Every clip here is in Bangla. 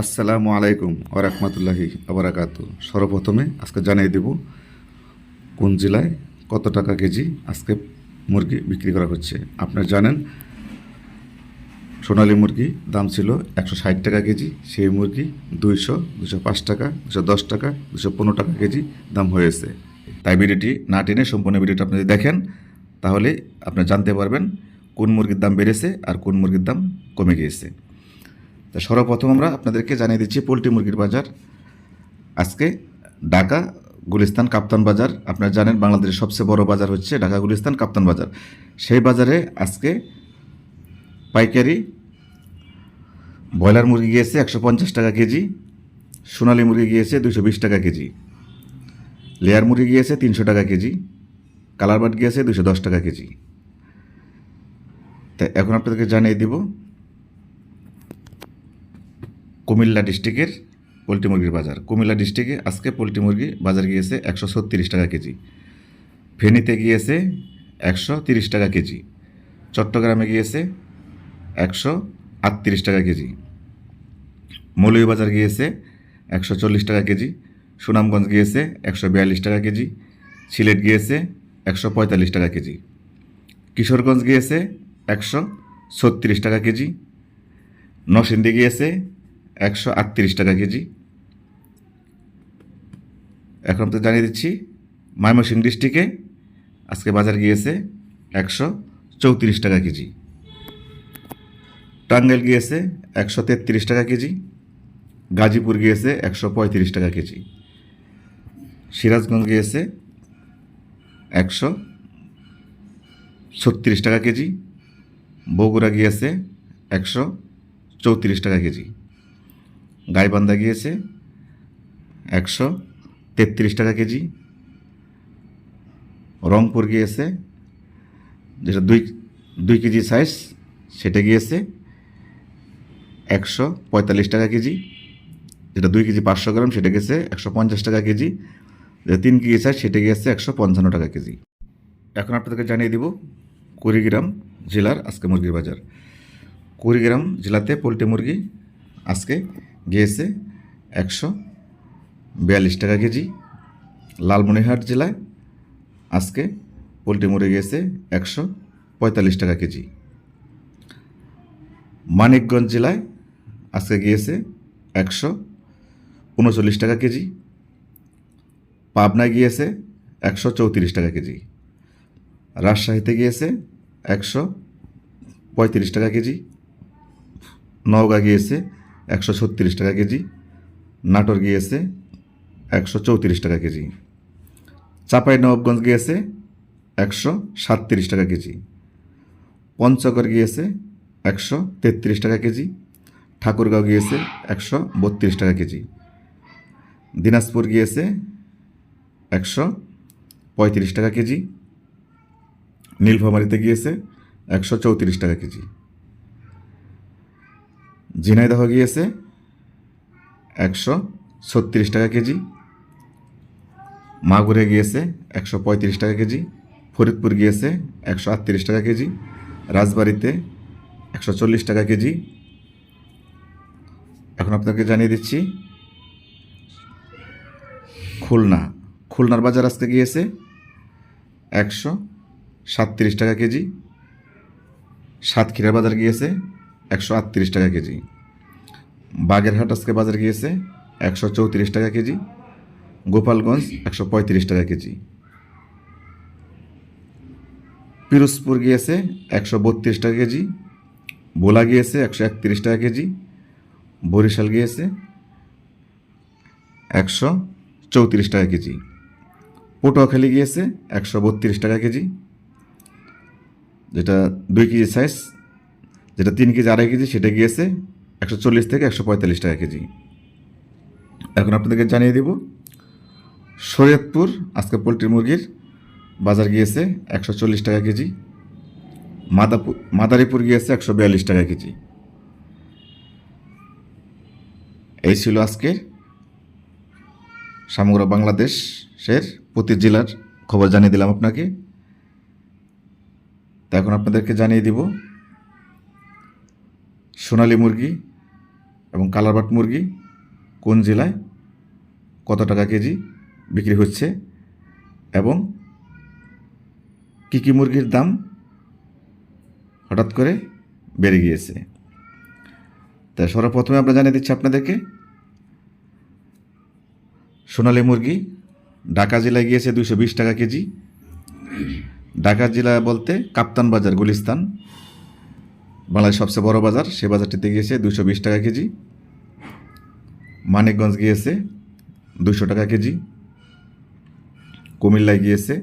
আসসালামু আলাইকুম ওয়া রাহমাতুল্লাহি ওয়া বারাকাতু। সর্বপ্রথমে আজকে জানিয়ে দেব কোন জেলায় কত টাকা কেজি আজকে মুরগি বিক্রি করা হচ্ছে। আপনারা জানেন সোনালী মুরগি দাম ছিল 160 টাকা কেজি, সেই মুরগি 200, 205 টাকা, 210 টাকা, 215 টাকা কেজি দাম হয়েছে। তাই ভিডিওটি না টেনে সম্পূর্ণ ভিডিওটি আপনি যদি দেখেন তাহলে আপনি জানতে পারবেন কোন মুরগির দাম বেড়েছে আর কোন মুরগির দাম কমে গিয়েছে। তো সর্বপ্রথম আমরা আপনাদেরকে জানিয়ে দিচ্ছি পোলট্রি মুরগির বাজার। আজকে ঢাকা গুলিস্তান কাপ্তান বাজার, আপনারা জানেন বাংলাদেশের সবচেয়ে বড় বাজার হচ্ছে ঢাকা গুলিস্তান কাপ্তান বাজার। সেই বাজারে আজকে পাইকারি ব্রয়লার মুরগি গিয়েছে 150 টাকা কেজি, সোনালী মুরগি গিয়েছে 220 টাকা কেজি, লেয়ার মুরগি গিয়েছে 300 টাকা কেজি, কালার বাট গিয়েছে 210 টাকা কেজি। তাই এখন আপনাদেরকে জানিয়ে দিব কুমিল্লা ডিস্ট্রিক্টের পোলট্রি মুরগির বাজার। কুমিল্লা ডিস্ট্রিক্টে আজকে পোলট্রি মুরগি বাজার গিয়েছে 136 টাকা কেজি, ফেনীতে গিয়েছে 130 টাকা কেজি, চট্টগ্রামে গিয়েছে 138 টাকা কেজি, মৌলভীবাজার গিয়েছে 140 টাকা কেজি, সুনামগঞ্জ গিয়েছে 142 টাকা কেজি, সিলেট গিয়েছে 145 টাকা কেজি, কিশোরগঞ্জ গিয়েছে 136 টাকা কেজি, নরসিংদী গিয়েছে 138 টাকা কেজি। এখন তো জানিয়ে দিচ্ছি ময়মনসিংহ ডিস্ট্রিক্টে আজকে বাজার গিয়েছে 134 টাকা কেজি, টাঙ্গাইল গিয়েছে 133 টাকা কেজি, গাজীপুর গিয়েছে 135 টাকা কেজি, সিরাজগঞ্জ গিয়েছে 136 টাকা কেজি, বগুড়া গিয়েছে 134 টাকা কেজি, গাইবান্ধা গিয়েছে 133 টাকা কেজি, রংপুর গিয়েছে যেটা দুই কেজি সাইজ সেটা গিয়েছে 145 টাকা কেজি, যেটা 2 কেজি 500 গ্রাম সেটা গেছে 150 টাকা কেজি, যেটা 3 কেজি সাইজ সেটা গিয়েছে 155 টাকা কেজি। এখন আপনাদেরকে জানিয়ে দিব কুড়িগ্রাম জেলার আজকে মুরগির বাজার। কুড়িগ্রাম জেলাতে পোলট্রি মুরগি আজকে গিয়েছে 142 টাকা কেজি, লালমনিরহাট জেলায় আজকে পোলট্রি মুরগি গিয়েছে 145 টাকা কেজি, মানিকগঞ্জ জেলায় আজকে গিয়েছে 139 টাকা কেজি, পাবনায় গিয়েছে 134 টাকা কেজি, রাজশাহীতে গিয়েছে 135 টাকা কেজি, নওগাঁ গিয়েছে 136 টাকা কেজি, নাটোর গিয়েছে 134 টাকা কেজি, চাঁপাইনবাবগঞ্জ গিয়েছে 137 টাকা কেজি, পঞ্চগড় গিয়েছে 133 টাকা কেজি, ঠাকুরগাঁও গিয়েছে 132 টাকা কেজি, দিনাজপুর গিয়েছে 135 টাকা কেজি, নীলফামারীতে গিয়েছে 134 টাকা কেজি, ঝিনাইদহ গিয়েছে 136 টাকা কেজি, মাগুরে গিয়েছে 135 টাকা কেজি, ফরিদপুর গিয়েছে 138 টাকা কেজি, রাজবাড়িতে 140 টাকা কেজি। এখন আপনাকে জানিয়ে দিচ্ছি খুলনার বাজার আজকে গিয়েছে 137 টাকা কেজি, সাতক্ষীরার বাজার গিয়েছে 138 টাকা কেজি, বাগেরহাট আজকে বাজার গিয়েছে 134 টাকা কেজি, গোপালগঞ্জ 135 টাকা কেজি, পিরোজপুর গিয়েছে 132 টাকা কেজি, ভোলা গিয়েছে 131 টাকা কেজি, বরিশাল গিয়েছে 134 টাকা কেজি, পটুয়াখালী গিয়েছে 132 টাকা কেজি, যেটা 2 কেজি সাইজ, যেটা 3 কেজি 2.5 কেজি সেটা গিয়েছে 140 থেকে 145 টাকা কেজি। এখন আপনাদেরকে জানিয়ে দেব শরীয়তপুর আজকে পোলট্রি মুরগির বাজার গিয়েছে 140 টাকা কেজি, মাদারীপুর গিয়েছে 142 টাকা কেজি। এই ছিল আজকের সমগ্র বাংলাদেশের প্রতি জেলার খবর জানিয়ে দিলাম আপনাকে। তা এখন আপনাদেরকে জানিয়ে দিব সোনালী মুরগি এবং কালারবাট মুরগি কোন জেলায় কত টাকা কেজি বিক্রি হচ্ছে এবং কী মুরগির দাম হঠাৎ করে বেড়ে গিয়েছে। তাই সর্বপ্রথমে আমরা জানিয়ে দিচ্ছি আপনাদেরকে, সোনালী মুরগি ঢাকা জেলায় গিয়েছে 220 টাকা কেজি। ঢাকা জেলা বলতে কাপ্তান বাজার, গুলিস্তান, বাংলাদেশের সবচেয়ে বড় বাজার, সে বাজারটিতে গিয়েছে 220 টাকা কেজি। মানিকগঞ্জ গিয়েছে 200 টাকা কেজি। কুমিল্লায় গিয়েছে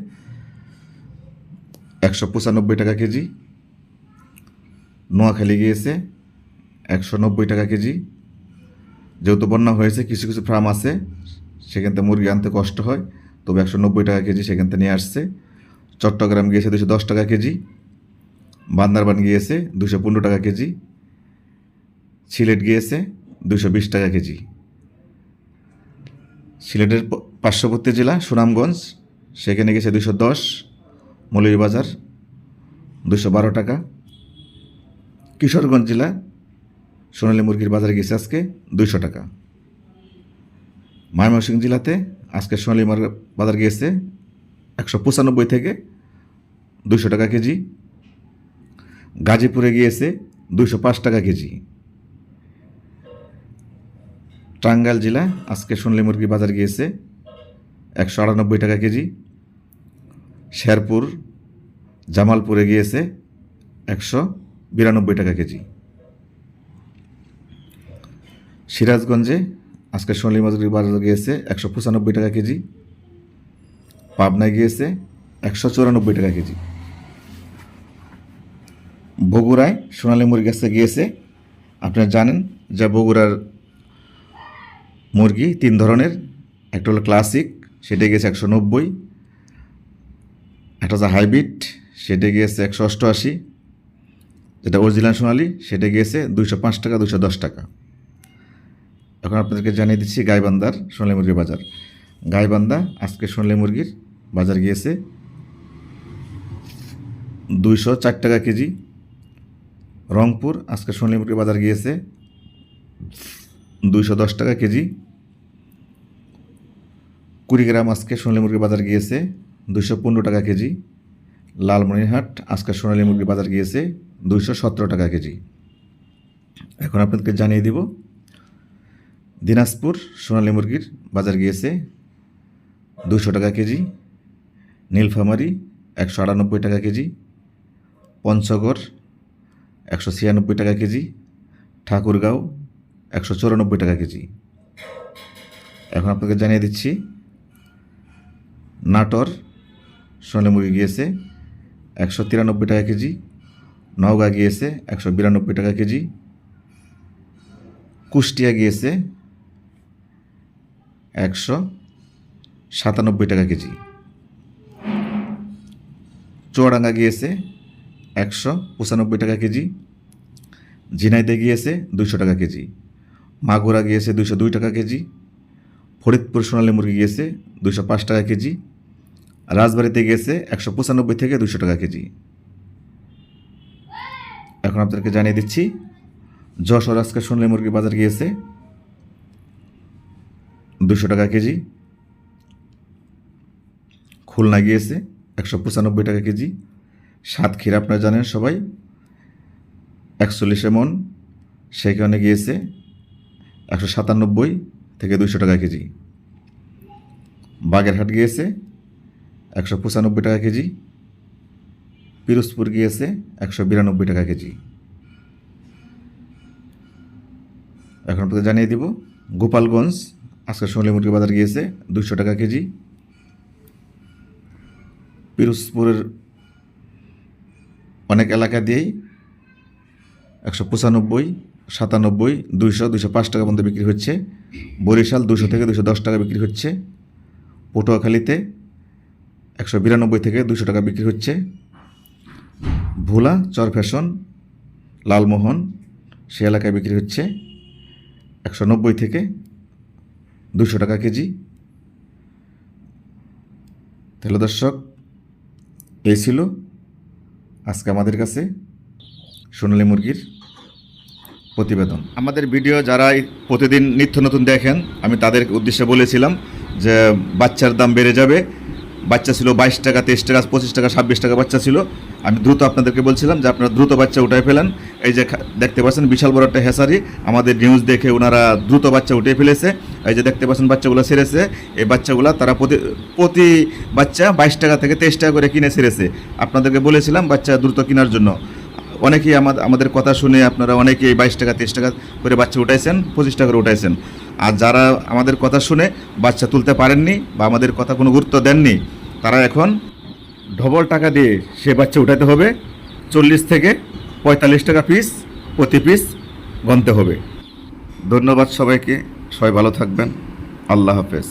195 টাকা কেজি। নোয়াখালী গিয়েছে 190 টাকা কেজি। যেহেতু বন্যা হয়েছে, কিছু কিছু ফার্ম আছে সেখান থেকে মুরগি আনতে কষ্ট হয়, তবে 190 টাকা কেজি সেখান থেকে নিয়ে আসছে। চট্টগ্রাম গিয়েছে 210 টাকা কেজি। বান্দরবান গিয়েছে 215 টাকা কেজি। সিলেট গিয়েছে 220 টাকা কেজি। সিলেটের পার্শ্ববর্তী জেলা সুনামগঞ্জ, সেখানে গেছে 210। মৌলভীবাজার 212 টাকা। কিশোরগঞ্জ জেলা সোনালী মুরগির বাজারে গেছে আজকে 200 টাকা। ময়মনসিংহ জেলাতে আজকে সোনালী মুরগির বাজার গিয়েছে 195 থেকে 200 টাকা কেজি। গাজীপুরে গিয়েছে 205 টাকা কেজি। টাঙ্গাইল জেলা আজকে সোনালী মুরগির বাজার গিয়েছে 198 টাকা কেজি। শেরপুর জামালপুরে গিয়েছে 192 টাকা কেজি। সিরাজগঞ্জে আজকে সোনালী মুরগির বাজার গিয়েছে 195 টাকা কেজি। পাবনায় গিয়েছে 194 টাকা কেজি। বগুড়ায় সোনালী মুরগি আজকে গিয়েছে, আপনারা জানেন যে বগুড়ার মুরগি 3 ধরনের, একটা হলো ক্লাসিক, সেটা গিয়েছে 190। একটা হচ্ছে হাইব্রিড, সেটা গিয়েছে 188। যেটা অরিজিনাল সোনালী সেটা গিয়েছে 205 টাকা, 210 টাকা। এখন আপনাদেরকে জানিয়ে দিচ্ছি গাইবান্ধার সোনালী মুরগির বাজার। গাইবান্ধা আজকে সোনালী মুরগির বাজার গিয়েছে 204 টাকা কেজি। রংপুর আজকে সোনালী মুরগির বাজার গিয়েছে 210 টাকা কেজি। কুড়িগ্রাম আজকে সোনালী মুরগির বাজার গিয়েছে 215 টাকা কেজি। লালমনিরহাট আজকে সোনালী মুরগির বাজার গিয়েছে 217 টাকা কেজি। এখন আপনাদেরকে জানিয়ে দিব দিনাজপুর সোনালী মুরগির বাজার গিয়েছে 200 টাকা কেজি। নীলফামারী 198 টাকা কেজি। পঞ্চগড় 196 টাকা কেজি। ঠাকুরগাঁও 194 টাকা কেজি। এখন আপনাকে জানিয়ে দিচ্ছি নাটোর সোনালী মুরগি গিয়েছে 193 টাকা কেজি। নওগাঁ গিয়েছে 192 টাকা কেজি। কুষ্টিয়া গিয়েছে 197 টাকা কেজি। চুয়াডাঙ্গা গিয়েছে 195 টাকা কেজি। ঝিনাইদহ গিয়েছে 200 টাকা কেজি। মাগুরা গিয়েছে 202 টাকা কেজি। ফরিদপুর সোনালী মুরগি গিয়েছে 205 টাকা কেজি। রাজবাড়িতে গিয়েছে 195 থেকে 200 টাকা কেজি। এখন আপনাদেরকে জানিয়ে দিচ্ছি যশোর আজকে সোনালী মুরগির বাজার গিয়েছে 200 টাকা কেজি। খুলনা গিয়েছে 195 টাকা কেজি। সাতক্ষীরা আপনারা জানেন সবাই 41 মন, সেখানে গিয়েছে 197 থেকে 200 টাকা কেজি। বাগেরহাট গিয়েছে 195 টাকা কেজি। পিরোজপুর গিয়েছে 192 টাকা কেজি। এখন আপনাদের জানিয়ে দিব গোপালগঞ্জ আজকে সোনালী মুরগির বাজার গিয়েছে 200 টাকা কেজি। পিরোজপুরের অনেক এলাকা দিয়েই 195, 97, 200, 205 টাকা পর্যন্ত বিক্রি হচ্ছে। বরিশাল 200 থেকে 210 টাকা বিক্রি হচ্ছে। পটুয়াখালীতে 192 থেকে 200 টাকা বিক্রি হচ্ছে। ভোলা চরফ্যাশন লালমোহন সে এলাকায় বিক্রি হচ্ছে 190 থেকে 200 টাকা কেজি। তাহলে দর্শক, এই ছিল আজকে আমাদের কাছে সোনালী মুরগির প্রতিবেদন। আমাদের ভিডিও যারা প্রতিদিন নিত্য নতুন দেখেন, আমি তাদের উদ্দেশ্যে বলেছিলাম যে বাচ্চার দাম বেড়ে যাবে। বাচ্চা ছিল 22 টাকা, 23 টাকা, 25 টাকা, 26 টাকা বাচ্চা ছিল। আমি দ্রুত আপনাদেরকে বলছিলাম যে আপনারা দ্রুত বাচ্চা উঠায় ফেলেন। এই যে দেখতে পাচ্ছেন বিশাল বড় একটা হেসারি, আমাদের নিউজ দেখে ওনারা দ্রুত বাচ্চা উঠে ফেলেছে। এই যে দেখতে পাচ্ছেন বাচ্চাগুলো ছেড়েছে। এই বাচ্চাগুলো তারা প্রতি বাচ্চা 22 টাকা থেকে 23 টাকা করে কিনে ছেড়েছে। আপনাদেরকে বলেছিলাম বাচ্চা দ্রুত কেনার জন্য। অনেকেই আমাদের কথা শুনে আপনারা অনেকেই 22 টাকা 23 টাকা করে বাচ্চা উঠাইছেন, 25 টাকা করে উঠাইছেন। আর যারা আমাদের কথা শুনে বাচ্চা তুলতে পারেননি বা আমাদের কথা কোনো গুরুত্ব দেননি, তারা এখন ডবল টাকা দিয়ে সে বাচ্চা উঠাতে হবে। 40 থেকে 45 টাকা পিস, প্রতি পিস গণতে হবে। ধন্যবাদ সবাইকে, সবাই ভালো থাকবেন। আল্লাহ হাফেজ।